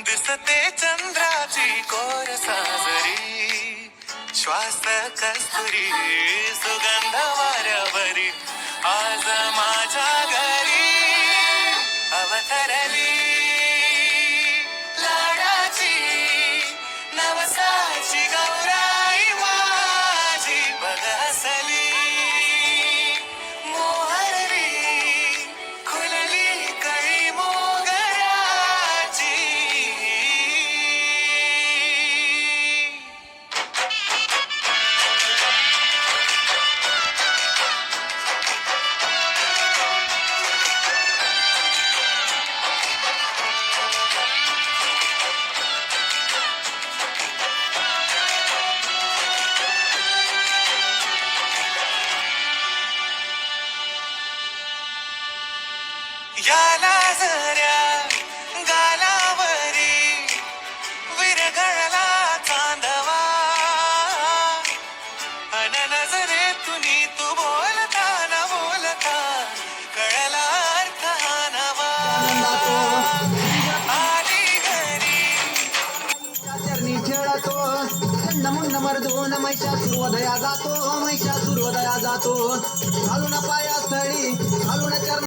दिसते चंद्राची कोर साजरी, श्वास कस्तुरी, सुगंध वाऱ्यावरी, आज माझ्या घरी अवतरली लाडाची नवसाची गौराई माझी. बघ हसली मोहरली, खुलली कळी मोगऱ्याची. याला जऱ्या गालावरी विरघळला चांदवा, अन नजरेतून तू बोलता न बोलता कळला अर्थ हा नवा. आली घरी चरणी खेळतो मुंड मर्दून महिषासुरवधया जातो, महिषासुरवधया जातो. घालून पाया स्थळी घालून चरण